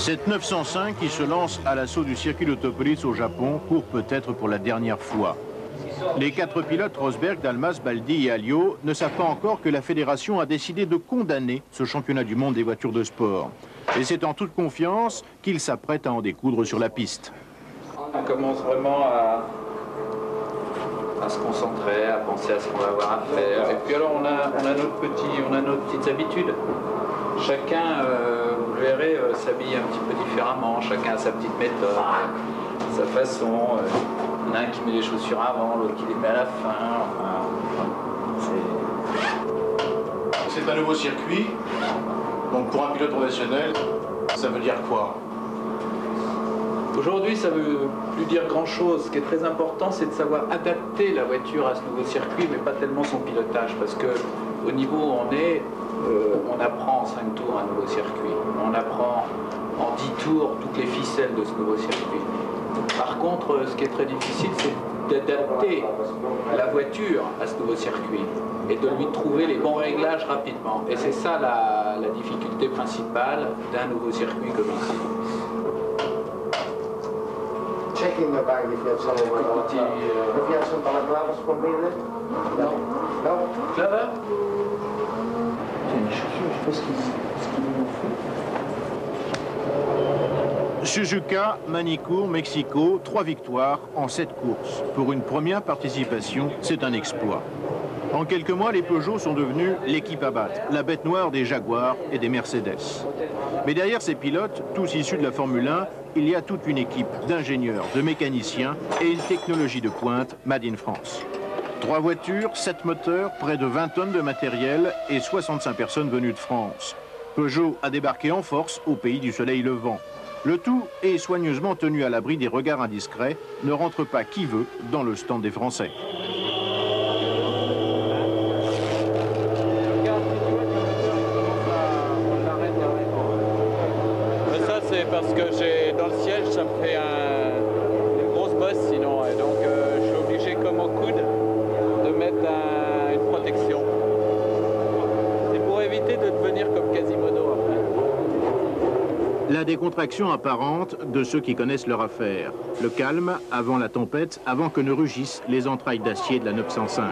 Cette 905 qui se lance à l'assaut du circuit d'Autopolis au Japon court peut-être pour la dernière fois. Les 4 pilotes Rosberg, Dalmas, Baldi et Alliot ne savent pas encore que la fédération a décidé de condamner ce championnat du monde des voitures de sport. Et c'est en toute confiance qu'ils s'apprêtent à en découdre sur la piste. On commence vraiment à se concentrer, à penser à ce qu'on va avoir à faire. Et puis alors on a nos petites habitudes. Chacun, vous le verrez, s'habille un petit peu différemment. Chacun a sa petite méthode, sa façon. Il y en a un qui met les chaussures avant, l'autre qui les met à la fin. C'est un nouveau circuit. Donc pour un pilote professionnel, ça veut dire quoi? Aujourd'hui, ça ne veut plus dire grand-chose. Ce qui est très important, c'est de savoir adapter la voiture à ce nouveau circuit, mais pas tellement son pilotage. Parce qu'au niveau où on est, on apprend en 5 tours un nouveau circuit. On apprend en 10 tours toutes les ficelles de ce nouveau circuit. Par contre, ce qui est très difficile, c'est d'adapter la voiture à ce nouveau circuit et de lui trouver les bons réglages rapidement. Et c'est ça la difficulté principale d'un nouveau circuit comme ici. Checking the bag if you have some if you have some balaclavas for me then? No. No? Clever? Suzuka, Manicourt, Mexico, 3 victoires en 7 courses. Pour une première participation, c'est un exploit. En quelques mois, les Peugeot sont devenus l'équipe à battre, la bête noire des Jaguars et des Mercedes. Mais derrière ces pilotes, tous issus de la Formule 1, il y a toute une équipe d'ingénieurs, de mécaniciens et une technologie de pointe made in France. 3 voitures, 7 moteurs, près de 20 tonnes de matériel et 65 personnes venues de France. Peugeot a débarqué en force au pays du soleil levant. Le tout est soigneusement tenu à l'abri des regards indiscrets, ne rentre pas qui veut dans le stand des Français. Ça c'est parce que j'ai dans le siège, ça me fait une grosse bosse sinon, et donc je suis obligé comme au coude de mettre une protection. C'est pour éviter de devenir comme Quasimodo après. La décontraction apparente de ceux qui connaissent leur affaire. Le calme avant la tempête, avant que ne rugissent les entrailles d'acier de la 905.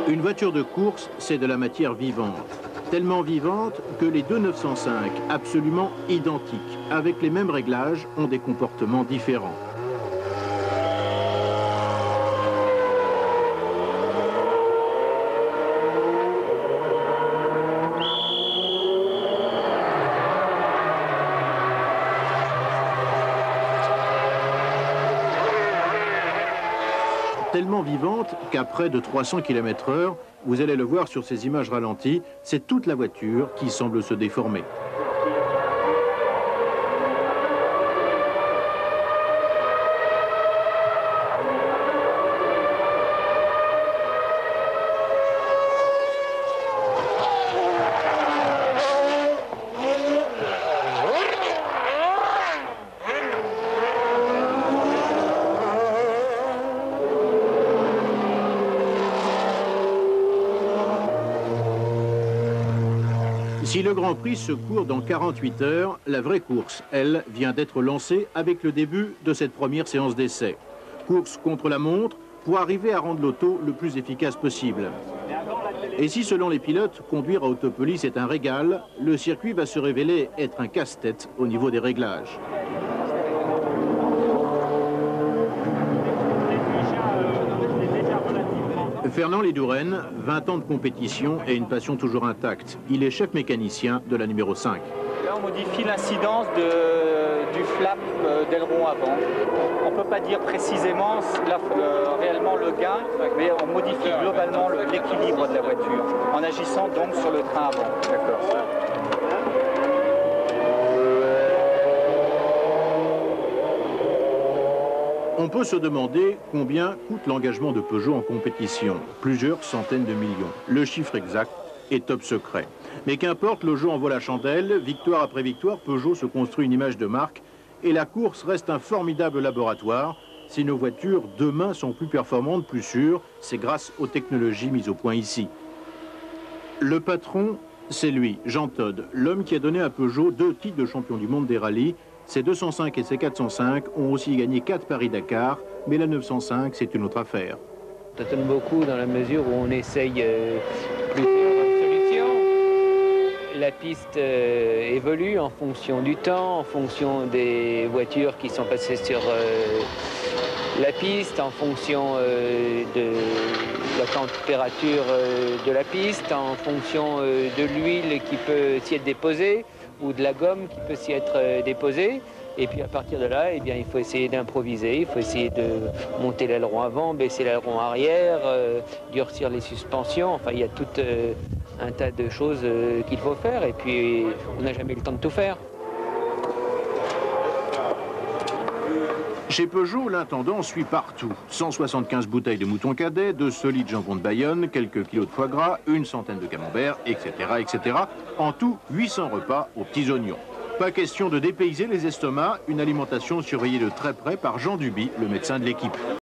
Une voiture de course, c'est de la matière vivante. Tellement vivante que les deux 905, absolument identiques, avec les mêmes réglages, ont des comportements différents. Tellement vivante qu'à près de 300 km/h, vous allez le voir sur ces images ralenties, c'est toute la voiture qui semble se déformer. Si le Grand Prix se court dans 48 heures, la vraie course, elle, vient d'être lancée avec le début de cette première séance d'essai. Course contre la montre pour arriver à rendre l'auto le plus efficace possible. Et si, selon les pilotes, conduire à Autopolis est un régal, le circuit va se révéler être un casse-tête au niveau des réglages. Fernand Lédouren, 20 ans de compétition et une passion toujours intacte. Il est chef mécanicien de la numéro 5. Là on modifie l'incidence du flap d'aileron avant. On ne peut pas dire précisément réellement le gain, mais on modifie globalement l'équilibre de la voiture en agissant donc sur le train avant. D'accord. On peut se demander combien coûte l'engagement de Peugeot en compétition. Plusieurs centaines de millions. Le chiffre exact est top secret. Mais qu'importe, le jeu en vaut la chandelle. Victoire après victoire, Peugeot se construit une image de marque. Et la course reste un formidable laboratoire. Si nos voitures, demain, sont plus performantes, plus sûres, c'est grâce aux technologies mises au point ici. Le patron, c'est lui, Jean Todt, l'homme qui a donné à Peugeot 2 titres de champion du monde des rallyes. Ses 205 et ses 405 ont aussi gagné 4 Paris-Dakar, mais la 905, c'est une autre affaire. Ça donne beaucoup dans la mesure où on essaye plusieurs solutions. La piste évolue en fonction du temps, en fonction des voitures qui sont passées sur la piste, en fonction de la température de la piste, en fonction de l'huile qui peut s'y être déposée ou de la gomme qui peut s'y être déposée. Et puis à partir de là, eh bien, il faut essayer d'improviser, il faut essayer de monter l'aileron avant, baisser l'aileron arrière, durcir les suspensions. Enfin, il y a tout un tas de choses qu'il faut faire et puis on n'a jamais eu le temps de tout faire. Chez Peugeot, l'intendant suit partout. 175 bouteilles de mouton cadet, de solides jambons de Bayonne, quelques kilos de foie gras, une centaine de camembert, etc., etc. En tout, 800 repas aux petits oignons. Pas question de dépayser les estomacs, une alimentation surveillée de très près par Jean Duby, le médecin de l'équipe.